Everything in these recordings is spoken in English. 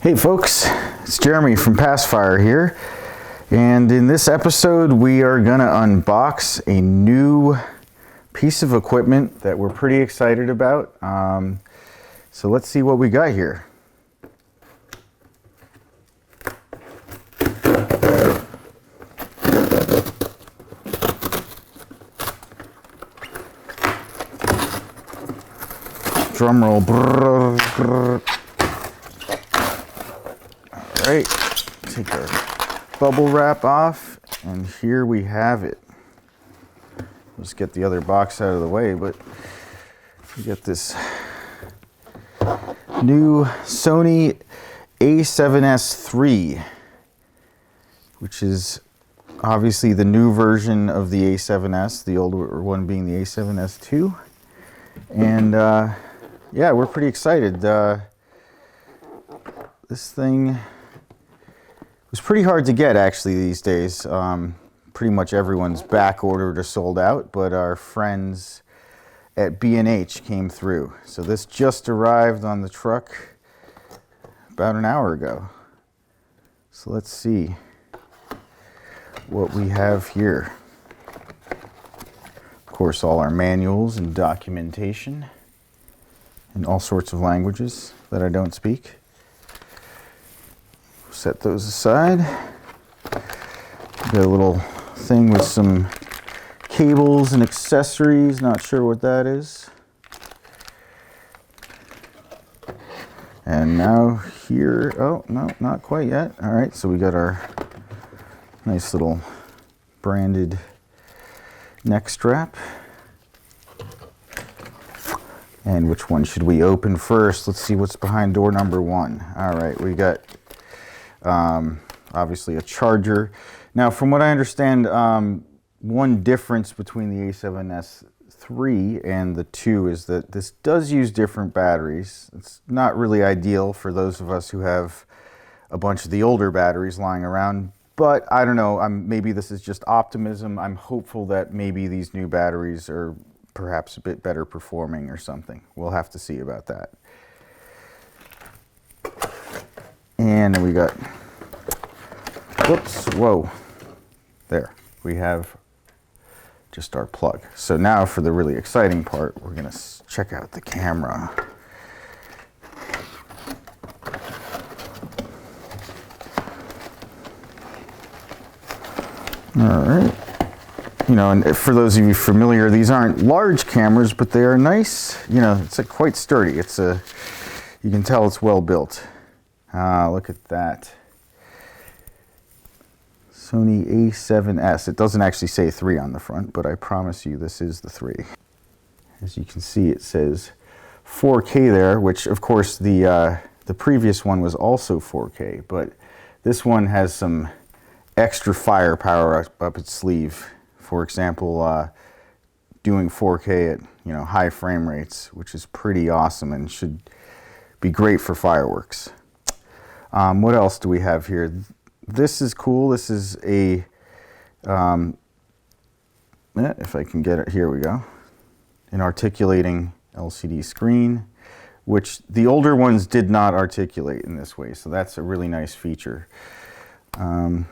Hey folks, it's Jeremy from Passfire here, and in this episode we are gonna unbox a new piece of equipment that we're pretty excited about. So let's see what we got here. Drum roll. Brrr, brrr. All right, take our bubble wrap off, and here we have it. Let's get the other box out of the way, but we got this new Sony A7S III, which is obviously the new version of the A7S, the older one being the A7S II. And yeah, we're pretty excited. This thing was pretty hard to get actually these days. Pretty much everyone's back ordered or sold out, but our friends at B&H came through. So this just arrived on the truck about an hour ago. So let's see what we have here. Of course, all our manuals and documentation in all sorts of languages that I don't speak. Set those aside. Got a little thing with some cables and accessories, not sure what that is. And now here, oh no, not quite yet. All right, so we got our nice little branded neck strap. And which one should we open first? Let's see what's behind door number 1. All right, we got obviously a charger. Now, from what I understand, one difference between the A7S III and the 2 is that this does use different batteries. It's not really ideal for those of us who have a bunch of the older batteries lying around, but I don't know, maybe this is just optimism. I'm hopeful that maybe these new batteries are perhaps a bit better performing or something. We'll have to see about that. And then we got, whoops, whoa, there. We have just our plug. So now for the really exciting part, we're gonna check out the camera. All right. You know, and for those of you familiar, these aren't large cameras, but they are nice. You know, it's quite sturdy. It's you can tell it's well built. Look at that. Sony A7S. It doesn't actually say 3 on the front, but I promise you this is the 3. As you can see, it says 4K there, which of course the previous one was also 4K, but this one has some extra firepower up its sleeve. For example, doing 4K at high frame rates, which is pretty awesome and should be great for fireworks. What else do we have here? This is cool. This is a if I can get it, here we go. An articulating LCD screen, which the older ones did not articulate in this way. So that's a really nice feature. Other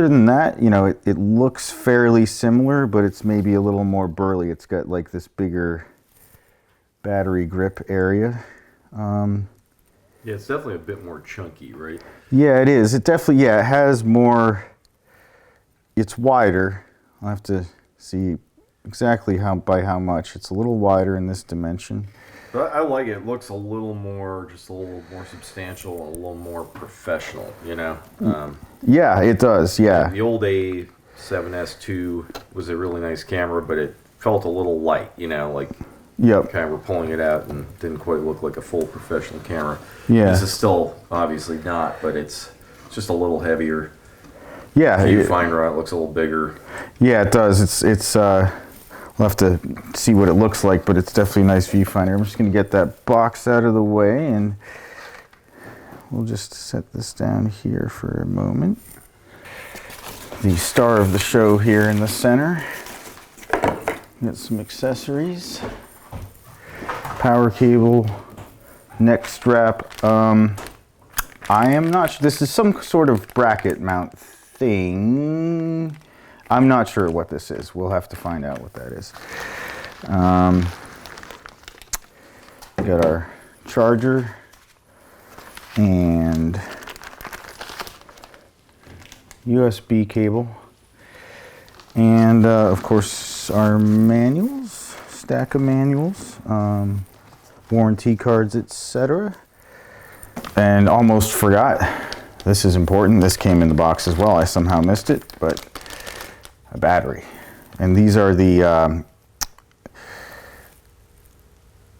than that, it looks fairly similar, but it's maybe a little more burly. It's got like this bigger battery grip area. Yeah, it's definitely a bit more chunky, right? Yeah, it is. It definitely, it has more, it's wider. I'll have to see exactly by how much. It's a little wider in this dimension. But I like it. It looks just a little more substantial, a little more professional, Yeah, it does, yeah. The old A7S II was a really nice camera, but it felt a little light, like yep. kind of were pulling it out and didn't quite look like a full professional camera. Yeah. This is still obviously not, but it's just a little heavier. Yeah. Viewfinder on it looks a little bigger. Yeah, it does. It's we'll have to see what it looks like, but it's definitely a nice viewfinder. I'm just going to get that box out of the way, and we'll just set this down here for a moment. The star of the show here in the center. Got some accessories. Power cable, Neck strap. I am not sure. This is some sort of bracket mount thing. I'm not sure what this is. We'll have to find out what that is. We got our charger and USB cable, and of course our manuals, stack of manuals, warranty cards, etc. And almost forgot, this is important. This came in the box as well. I somehow missed it, but a battery. And these are the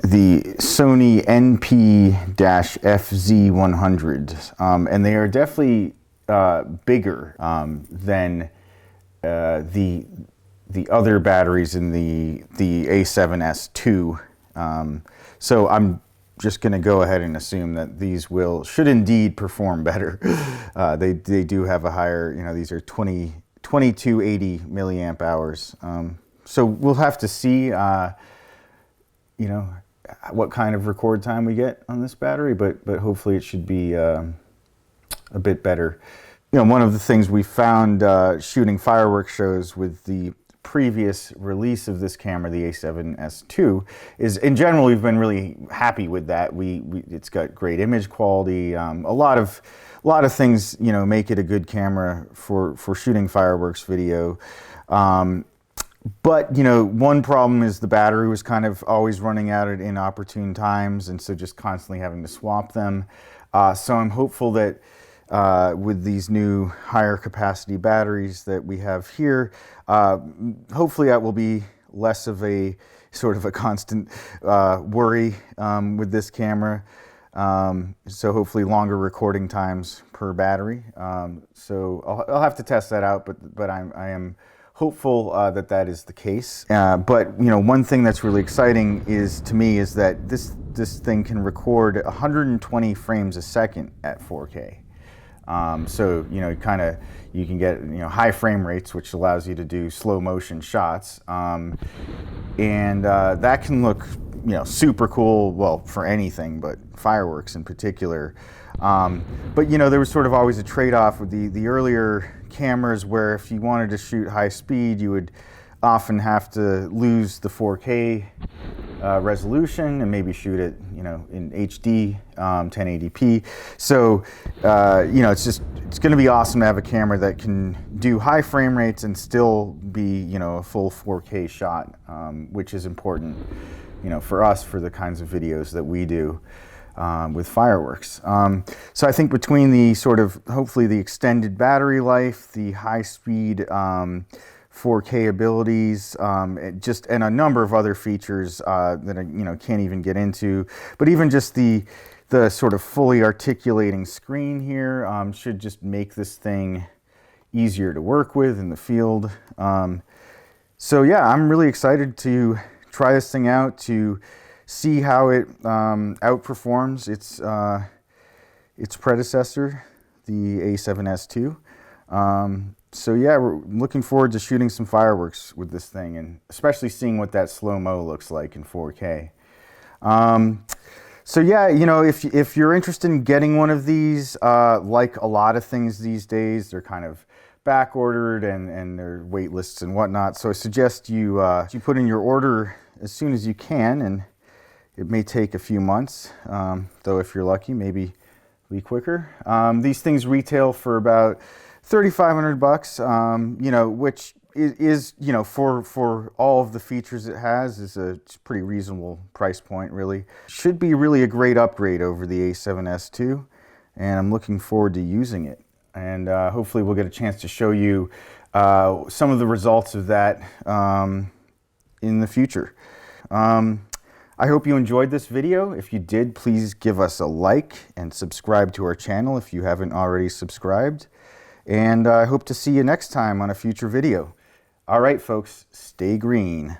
Sony NP-FZ100s, and they are definitely bigger than the other batteries in the A7S II. So I'm just going to go ahead and assume that these should indeed perform better. They do have a higher, you know, these are 2280 milliamp hours. So we'll have to see, you know, what kind of record time we get on this battery, but hopefully it should be a bit better. You know, one of the things we found shooting fireworks shows with the previous release of this camera, the A7S II, is in general we've been really happy with that. It's got great image quality. A lot of things, you know, make it a good camera for shooting fireworks video. But, you know, one problem is the battery was kind of always running out at inopportune times, and so just constantly having to swap them. So I'm hopeful that with these new higher capacity batteries that we have here, hopefully that will be less of a sort of a constant worry with this camera. So hopefully longer recording times per battery. So I'll have to test that out, but I am hopeful that is the case. But you know, one thing that's really exciting to me is that this thing can record 120 frames a second at 4K. So you know, you can get, you know, high frame rates, which allows you to do slow motion shots, and that can look, you know, super cool. Well, for anything, but fireworks in particular. But you know, there was sort of always a trade-off with the earlier cameras, where if you wanted to shoot high speed, you would often have to lose the 4K resolution and maybe shoot it, you know, in HD, 1080p. So you know, it's going to be awesome to have a camera that can do high frame rates and still be, you know, a full 4K shot, which is important, you know, for us, for the kinds of videos that we do with fireworks. So I think between the sort of, hopefully the extended battery life, the high speed 4K abilities, and a number of other features that I, you know, can't even get into, but even just the sort of fully articulating screen here should just make this thing easier to work with in the field. So yeah, I'm really excited to try this thing out, to see how it outperforms its predecessor, the A7S II. So yeah, we're looking forward to shooting some fireworks with this thing, and especially seeing what that slow-mo looks like in 4K. So yeah, you know, if you're interested in getting one of these, like a lot of things these days, they're kind of back ordered and they're wait lists and whatnot. So I suggest you put in your order as soon as you can, and it may take a few months, though if you're lucky, maybe be quicker. These things retail for about $3,500, you know, which is, you know, for all of the features it has, is a pretty reasonable price point, really. Should be really a great upgrade over the A7S II, and I'm looking forward to using it. And hopefully we'll get a chance to show you some of the results of that in the future. I hope you enjoyed this video. If you did, please give us a like and subscribe to our channel if you haven't already subscribed. And I hope to see you next time on a future video. All right, folks, stay green.